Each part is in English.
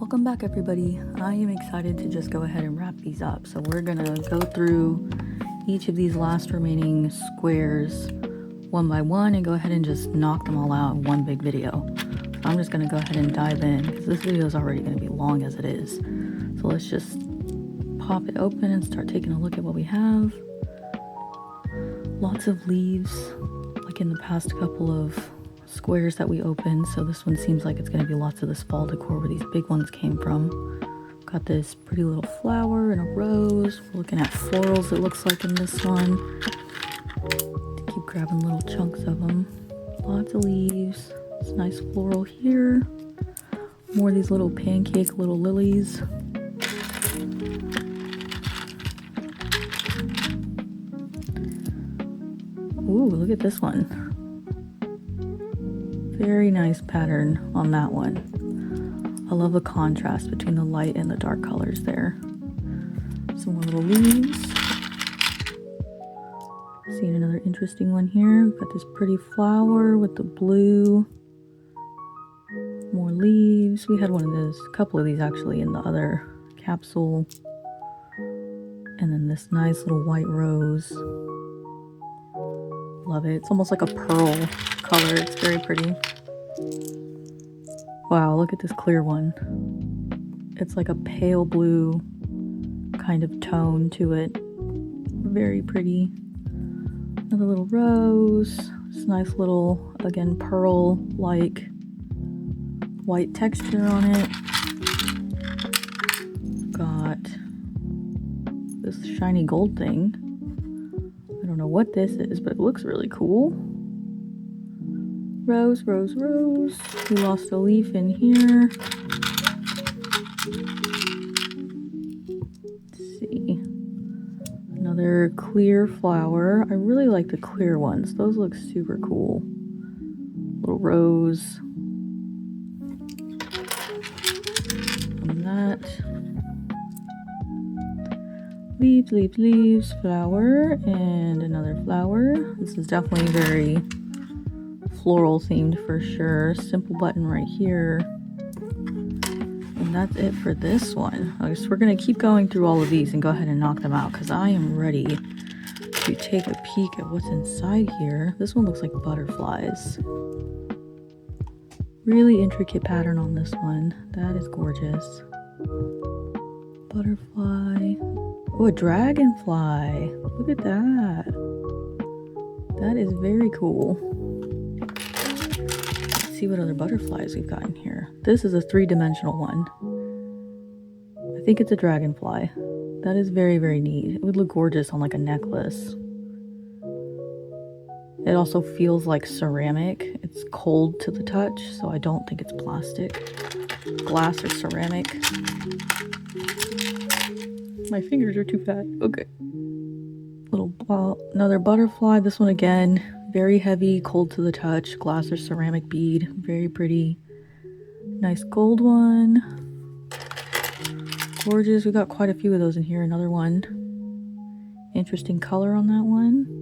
Welcome back, everybody. I am excited to just go ahead and wrap these up. So we're gonna go through each of these last remaining squares one by one and go ahead and just knock them all out in one big video. So I'm just gonna go ahead and dive in because this video is already gonna be long as it is. So let's just pop it open and start taking a look at what we have. Lots of leaves, like in the past couple of squares that we opened. So this one seems like it's going to be lots of this fall decor where these big ones came from. Got this pretty little flower and a rose. We're looking at florals, it looks like, in this one. Keep grabbing little chunks of them. Lots of leaves. It's nice floral here. More of these little pancake little lilies. Ooh, look at this one. Very nice pattern on that one. I love the contrast between the light and the dark colors there. Some more little leaves. Seeing another interesting one here. We've got this pretty flower with the blue. More leaves. We had one of those, a couple of these actually in the other capsule. And then this nice little white rose. Love it. It's almost like a pearl color. It's very pretty. Wow, look at this clear one. It's like a pale blue kind of tone to it. Very pretty. Another little rose. This nice little, again, pearl-like white texture on it. Got this shiny gold thing. I don't know what this is, but it looks really cool. Rose, rose, rose. We lost a leaf in here. Let's see. Another clear flower. I really like the clear ones. Those look super cool. Little rose. And that. Leaves, leaves, leaves, flower, and another flower. This is definitely very floral themed for sure. Simple button right here. And that's it for this one. I guess we're going to keep going through all of these and go ahead and knock them out because I am ready to take a peek at what's inside here. This one looks like butterflies. Really intricate pattern on this one. That is gorgeous. Butterfly. Oh, a dragonfly. Look at that. That is very cool. Let's see what other butterflies we've got in here. This is a three-dimensional one. I think it's a dragonfly. That is very, very neat. It would look gorgeous on like a necklace. It also feels like ceramic. It's cold to the touch, so I don't think it's plastic. Glass or ceramic. My fingers are too fat. Okay. Another butterfly. This one again, very heavy, cold to the touch. Glass or ceramic bead. Very pretty. Nice gold one. Gorgeous. We got quite a few of those in here. Another one. Interesting color on that one.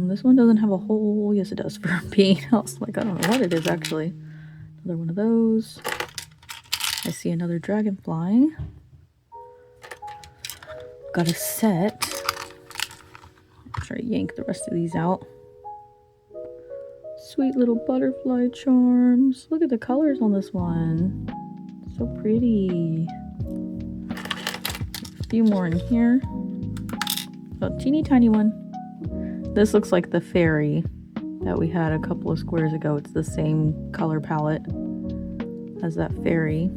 This one doesn't have a hole. Yes, it does for being else. Like, I don't know what it is actually. Another one of those. I see another dragonfly. Got a set. Try to yank the rest of these out. Sweet little butterfly charms. Look at the colors on this one. So pretty. A few more in here. A teeny tiny one. This looks like the fairy that we had a couple of squares ago. It's the same color palette as that fairy.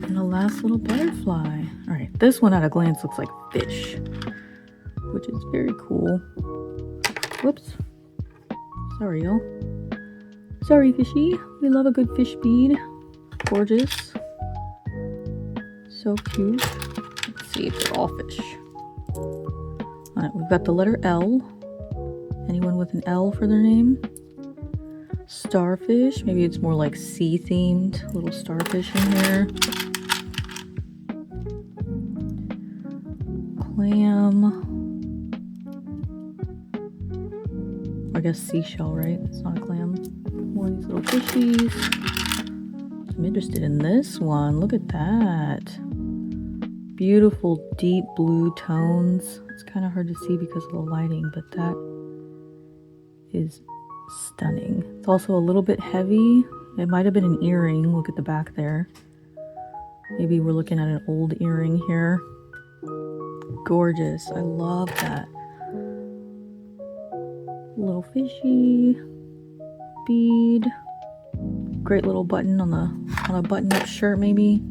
And the last little butterfly. All right, this one at a glance looks like fish, which is very cool. Whoops. Sorry, y'all. Sorry, fishy. We love a good fish bead. Gorgeous. So cute. Let's see if they're all fish. All right, we've got the letter L. Anyone with an L for their name? Starfish. Maybe it's more like sea themed. Little starfish in here. Clam. I guess seashell, right? It's not a clam. More one of these little fishies. I'm interested in this one. Look at that. Beautiful deep blue tones. It's kind of hard to see because of the lighting, but that is stunning. It's also a little bit heavy. It might have been an earring. Look at the back there. Maybe we're looking at an old earring here. Gorgeous. I love that. Little fishy bead. Great little button on a button-up shirt, maybe.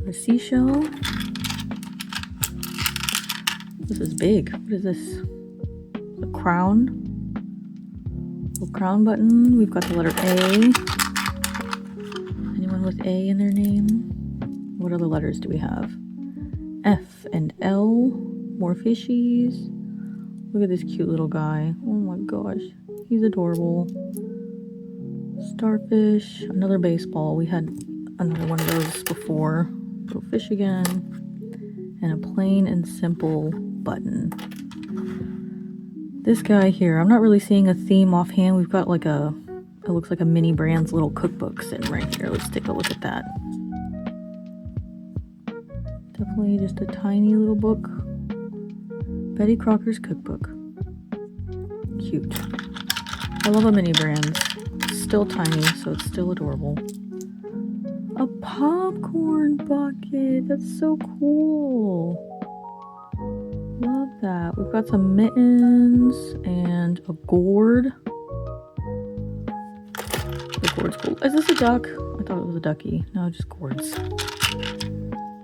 A seashell. This is big. What is this? A crown. Little crown button. We've got the letter A. Anyone with A in their name? What other letters do we have? F and L. More fishies. Look at this cute little guy. Oh my gosh. He's adorable. Starfish. Another baseball. We had another one of those before. Little fish again. And a plain and simple button. This guy here. I'm not really seeing a theme offhand. We've got like it looks like a mini brand's little cookbook sitting right here. Let's take a look at that. Definitely just a tiny little book. Betty Crocker's Cookbook. Cute. I love a mini brand. It's still tiny, so it's still adorable. A popcorn bucket. That's so cool. Love that. We've got some mittens and a gourd. The gourd's cool. Is this a duck? I thought it was a ducky. No, just gourds.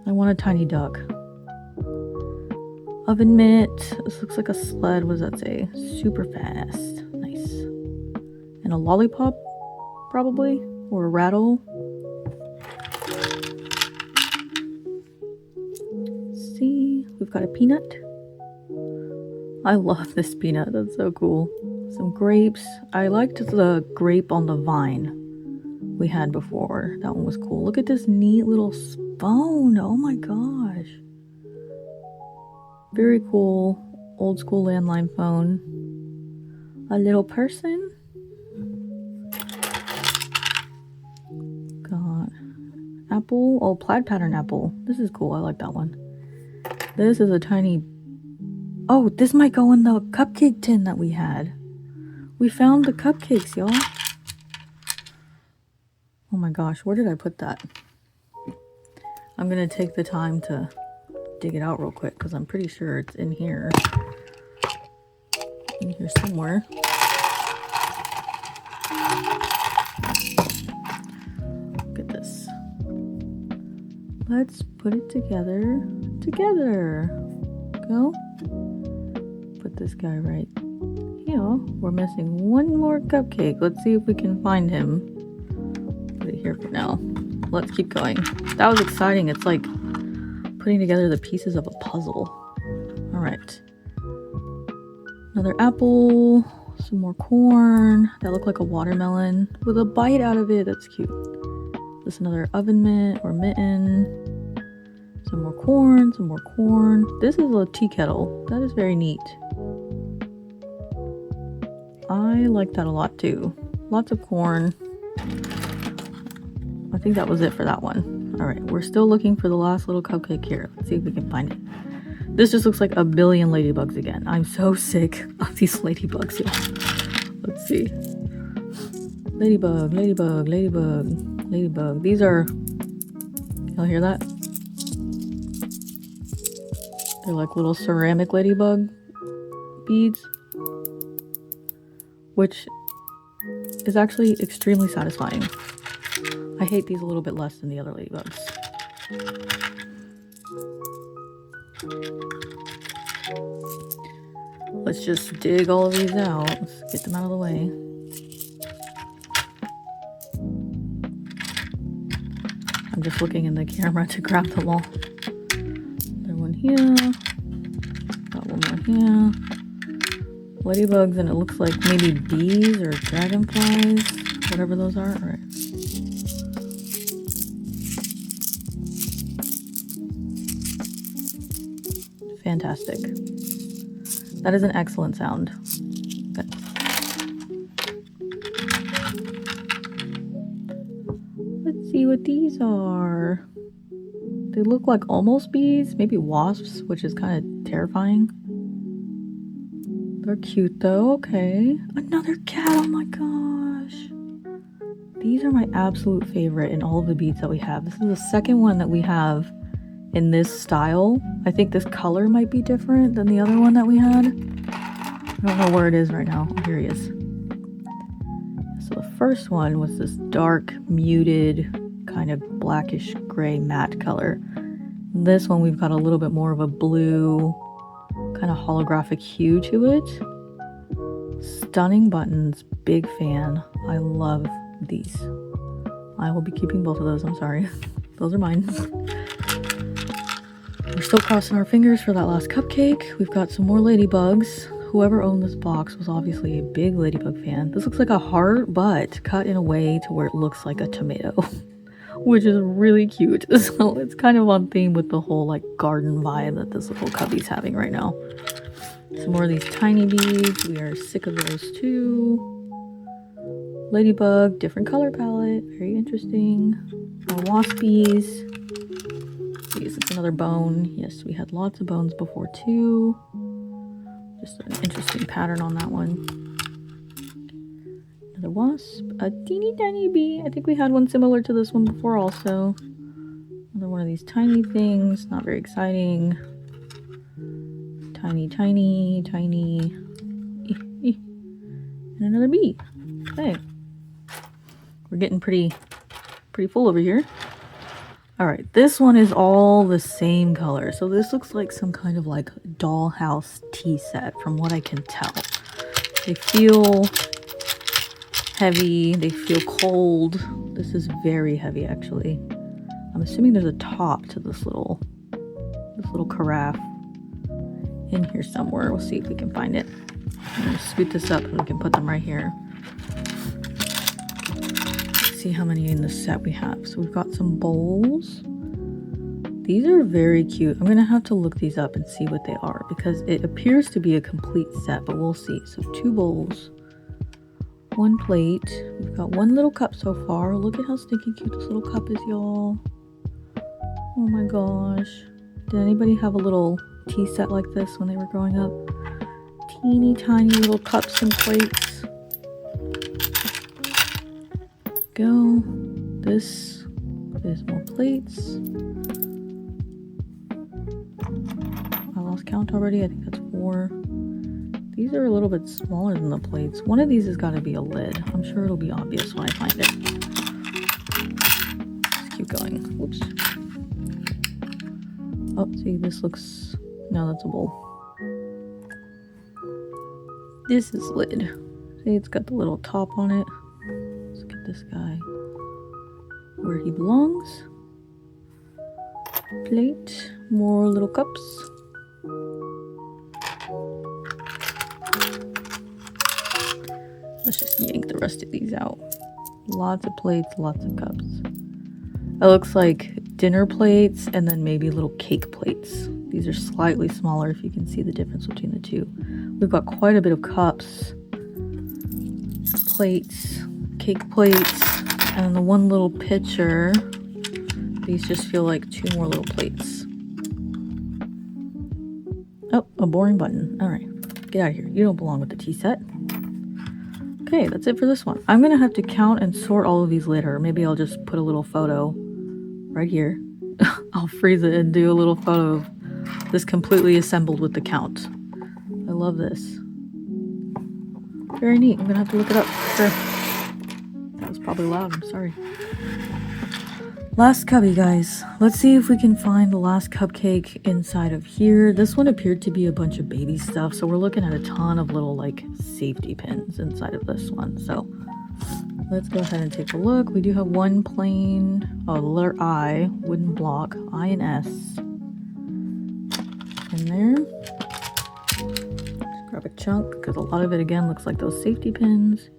I want a tiny duck. Oven mitt. This looks like a sled. What does that say? Super fast. Nice. And a lollipop, probably. Or a rattle. Let's see. We've got a peanut. I love this peanut. That's so cool. Some grapes. I liked the grape on the vine we had before. That one was cool. Look at this neat little phone. Oh my gosh. Very cool, old school landline phone. A little person. Got apple. Oh, plaid pattern apple. This is cool. I like that one. This is a tiny... Oh, this might go in the cupcake tin that we had. We found the cupcakes, y'all. Oh my gosh, where did I put that? I'm gonna take the time to dig it out real quick because I'm pretty sure it's in here. In here somewhere. Look at this. Let's put it together. Together. Go. Put this guy right here. We're missing one more cupcake. Let's see if we can find him. Put it here for now. Let's keep going. That was exciting. It's like putting together the pieces of a puzzle. All right. Another apple, some more corn. That looked like a watermelon with a bite out of it. That's cute. This another oven mitt or mitten. Some more corn, some more corn. This is a tea kettle. That is very neat. I like that a lot too. Lots of corn. I think that was it for that one. All right, we're still looking for the last little cupcake here. Let's see if we can find it. This just looks like a billion ladybugs again. I'm so sick of these ladybugs, y'all. Let's see. Ladybug, ladybug, ladybug, ladybug. These are, y'all hear that? They're like little ceramic ladybug beads, which is actually extremely satisfying. I hate these a little bit less than the other ladybugs. Let's just dig all of these out. Let's get them out of the way. I'm just looking in the camera to grab them all. Another one here. Got one more here. Ladybugs, and it looks like maybe bees or dragonflies. Whatever those are. All right. Fantastic. That is an excellent sound. Okay. see what these are. They look like almost bees, maybe wasps, which is kind of terrifying. They're cute though, okay. Another cat, oh my gosh. These are my absolute favorite in all of the beads that we have. This is the second one that we have in this style. I think this color might be different than the other one that we had. I don't know where it is right now. Oh, here he is. So the first one was this dark, muted, kind of blackish gray matte color. This one we've got a little bit more of a blue, kind of holographic hue to it. Stunning buttons, big fan. I love these. I will be keeping both of those, I'm sorry. Those are mine. We're still crossing our fingers for that last cupcake. We've got some more ladybugs. Whoever owned this box was obviously a big ladybug fan. This looks like a heart, but cut in a way to where it looks like a tomato, which is really cute. So it's kind of on theme with the whole like garden vibe that this little cubby's having right now. Some more of these tiny beads. We are sick of those too. Ladybug, different color palette. Very interesting. More waspies. Geez, it's another bone. Yes, we had lots of bones before too. Just an interesting pattern on that one. Another wasp. A teeny tiny bee. I think we had one similar to this one before also. Another one of these tiny things. Not very exciting. Tiny, tiny, tiny. And another bee. Okay. We're getting pretty full over here. All right, this one is all the same color. So this looks like some kind of like dollhouse tea set from what I can tell. They feel heavy, they feel cold. This is very heavy actually. I'm assuming there's a top to this little carafe in here somewhere. We'll see if we can find it. I'm gonna scoot this up and we can put them right here. See how many in this set we have. So we've got some bowls. These are very cute. I'm gonna have to look these up and see what they are because it appears to be a complete set, but we'll see. So 2 bowls, 1 plate. We've got 1 little cup so far. Look at how stinky cute this little cup is, y'all. Oh my gosh. Did anybody have a little tea set like this when they were growing up? Teeny tiny little cups and plates. Go. This is more plates. I lost count already. I think that's 4. These are a little bit smaller than the plates. One of these has got to be a lid. I'm sure it'll be obvious when I find it. Let's keep going. Whoops. Oh, see, this looks... No, that's a bowl. This is lid. See, it's got the little top on it. Let's get this guy where he belongs. Plate, more little cups. Let's just yank the rest of these out. Lots of plates, lots of cups. It looks like dinner plates and then maybe little cake plates. These are slightly smaller if you can see the difference between the two. We've got quite a bit of cups, plates, cake plates, and the 1 little pitcher. These just feel like 2 more little plates. Oh, a boring button. All right, get out of here. You don't belong with the tea set. Okay, that's it for this one. I'm gonna have to count and sort all of these later. Maybe I'll just put a little photo right here. I'll freeze it and do a little photo of this completely assembled with the count. I love this. Very neat. I'm gonna have to look it up. Sure. That was probably loud. I'm sorry. Last cubby, guys. Let's see if we can find the last cupcake inside of here. This one appeared to be a bunch of baby stuff, so we're looking at a ton of little like safety pins inside of this one. So let's go ahead and take a look. We do have 1 plain, letter I, wooden block, I and S in there. Just grab a chunk because a lot of it again looks like those safety pins.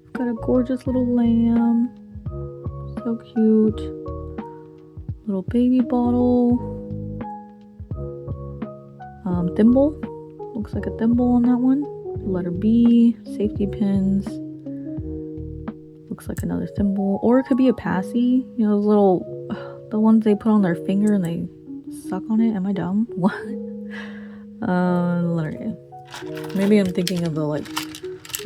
We've got a gorgeous little lamb. So cute. Little baby bottle. Thimble. Looks like a thimble on that one. Letter B. Safety pins. looks like another thimble, or it could be a passy. You know, those little, the ones they put on their finger and they suck on it. Am I dumb? What? Letter A. Maybe I'm thinking of the like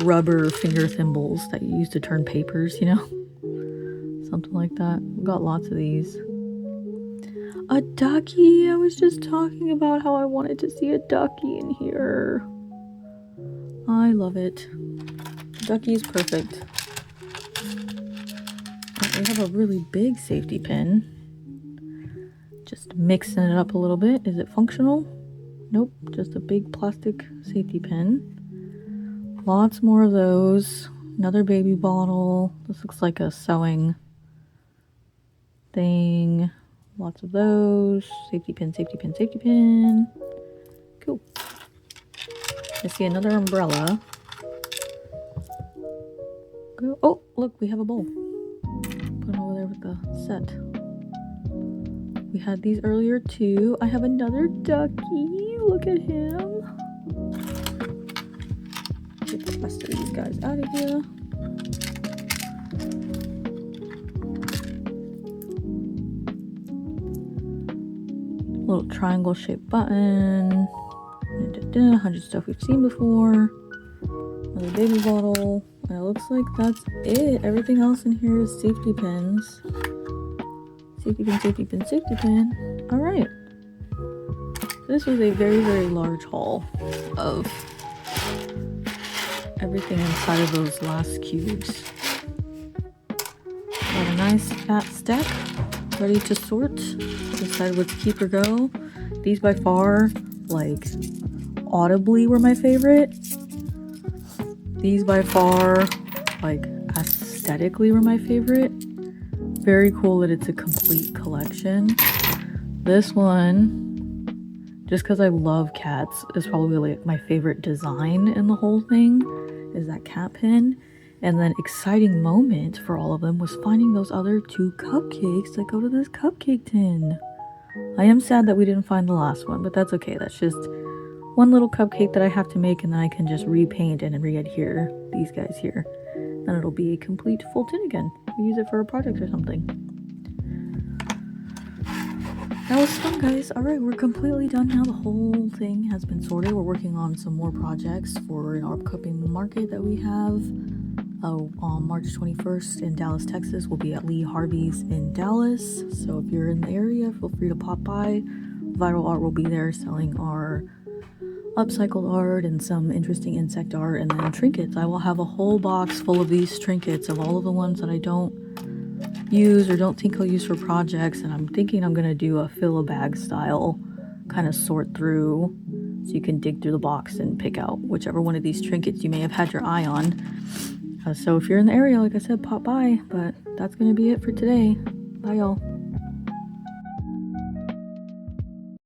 rubber finger thimbles that you use to turn papers, you know? Something like that. We've got lots of these. A ducky! I was just talking about how I wanted to see a ducky in here. I love it. Ducky is perfect. We have a really big safety pin. Just mixing it up a little bit. Is it functional? Nope, just a big plastic safety pin. Lots more of those. Another baby bottle. This looks like a sewing thing. Lots of those. Safety pin, safety pin, safety pin. Cool. I see another umbrella. Go. Oh, look, we have a bowl. Put it over there with the set. We had these earlier too. I have another ducky. Look at him. Get the rest of these guys out of here. Little triangle shaped button. 100 stuff we've seen before. Another baby bottle. And it looks like that's it. Everything else in here is safety pins. Safety pin, safety pin, safety pin. Alright. This was a very, very large haul of everything inside of those last cubes. Got a nice fat stack ready to sort. Decide what to keep or go. These by far, like, audibly were my favorite. These by far, like, aesthetically were my favorite. Very cool that it's a complete collection. This one, just because I love cats, is probably like my favorite design in the whole thing, is that cat pin. And then exciting moment for all of them was finding those other 2 cupcakes that go to this cupcake tin. I am sad that we didn't find the last one, but that's okay. That's just one little cupcake that I have to make, and then I can just repaint and re-adhere these guys here. Then it'll be a complete full tin again. We use it for a project or something. That was fun, guys. Alright, we're completely done now. The whole thing has been sorted. We're working on some more projects for an upcoming market that we have. On March 21st in Dallas, Texas. We'll be at Lee Harvey's in Dallas. So if you're in the area, feel free to pop by. Viral Art will be there selling our upcycled art and some interesting insect art, and then trinkets. I will have a whole box full of these trinkets of all of the ones that I don't use or don't think I'll use for projects, and I'm thinking I'm gonna do a fill-a-bag style kind of sort through, so you can dig through the box and pick out whichever one of these trinkets you may have had your eye on. So if you're in the area, like I said, pop by. But that's gonna be it for today. Bye, y'all.